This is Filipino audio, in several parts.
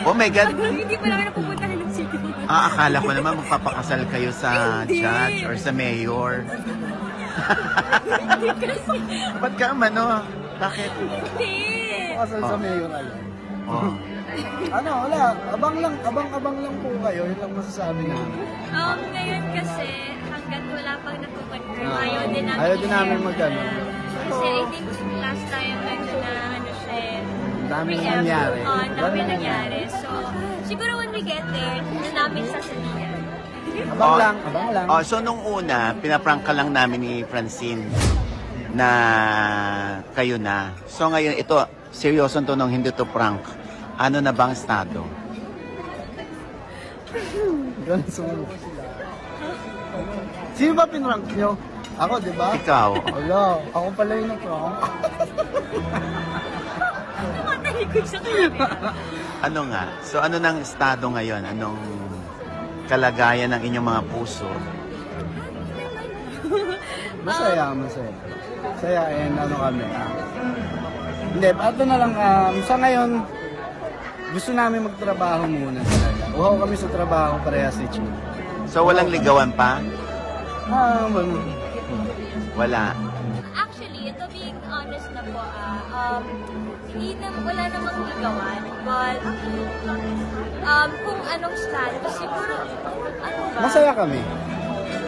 Oh my God. Hindi pa namin napupuntahan ng city. Akala ko naman magpapakasal kayo sa judge or sa mayor. Ba't ka ano? Bakit? Hindi. Pakasal sa mayor ay. Oh. Ano, wala. Abang-abang lang po kayo. Yun lang masasabi namin. Ngayon kasi, hanggat wala pang nagko-confirm, ayaw din namin mag-ano. Kasi I think last time medyo na ano siya, Daming preempt. nangyari. Ang dami nangyari. So, siguro when we get there, na namin sasabihin. Abang lang. Oh, so nung una, pinaprank ka lang namin ni Francine na kayo na. So ngayon, ito, seryoso to nung hindi to prank. Ano na bang estado? Ganun sumunod sila. Sino ba pinrank nyo? Ako, di ba? Ikaw. Wala, ako pala yung nag-prank. Matalikod sa kanya. Ano nga? So ano nang estado ngayon? Anong kalagayan ng inyong mga puso? Masaya. Masaya, and ano kami. Hindi, ato na lang, sa ngayon, gusto namin magtrabaho muna talaga. Uhaw kami sa trabaho, parehas ni Chino. So walang ligawan pa? Wala. Actually, ito being honest na po, wala namang ligawan. But, kung anong status, siguro, ano ba? Masaya kami.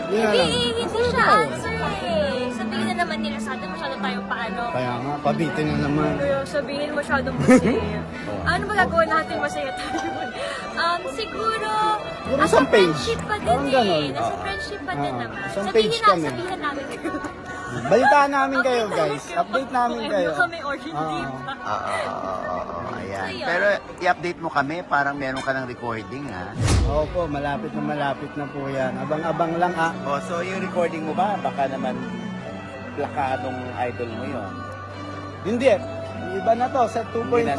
Yun na lang. Hindi siya answer eh. Sabihin na naman nila sa atin, masyado tayong paano. Kaya nga, pabitin na naman. Sabihin masyadong masaya. Ano ba gagawin natin masaya tayo? Siguro, Nasa friendship pa din Parang ganun. Nasa friendship pa din naman. Isang page kami. Sabihin namin kayo. Balitaan namin kayo, guys. Update namin kayo. Kung ano kami or hindi pa. Ayan. So, yun. Pero i-update mo kami, parang meron ka ng recording, ha? Opo, malapit na po yan. Abang-abang lang, ha? Oh, so yung recording mo ba, baka naman plakadong idol mo yon? Hindi. Iba na to, set 2.0. Hindi na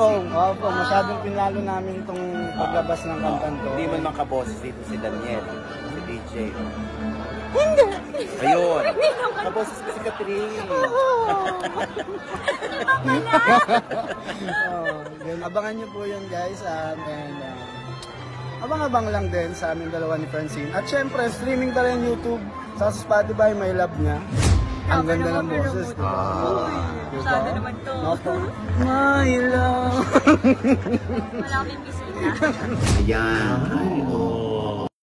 Opo, masyadong pinalo namin itong paglabas ng kantan to. Hindi man makaboses dito si Daniel, si DJ. Hindi! Ayun! Kaboses ko si Catherine. Yun, abangan nyo po yun, guys. Abang-abang lang din sa aming dalawa ni Francine. At syempre, streaming pa rin YouTube sa Spotify, My Love niya. Ang ganda ng boses. Masyado naman to. My Love. Maraming bisita. Ayan. Oh.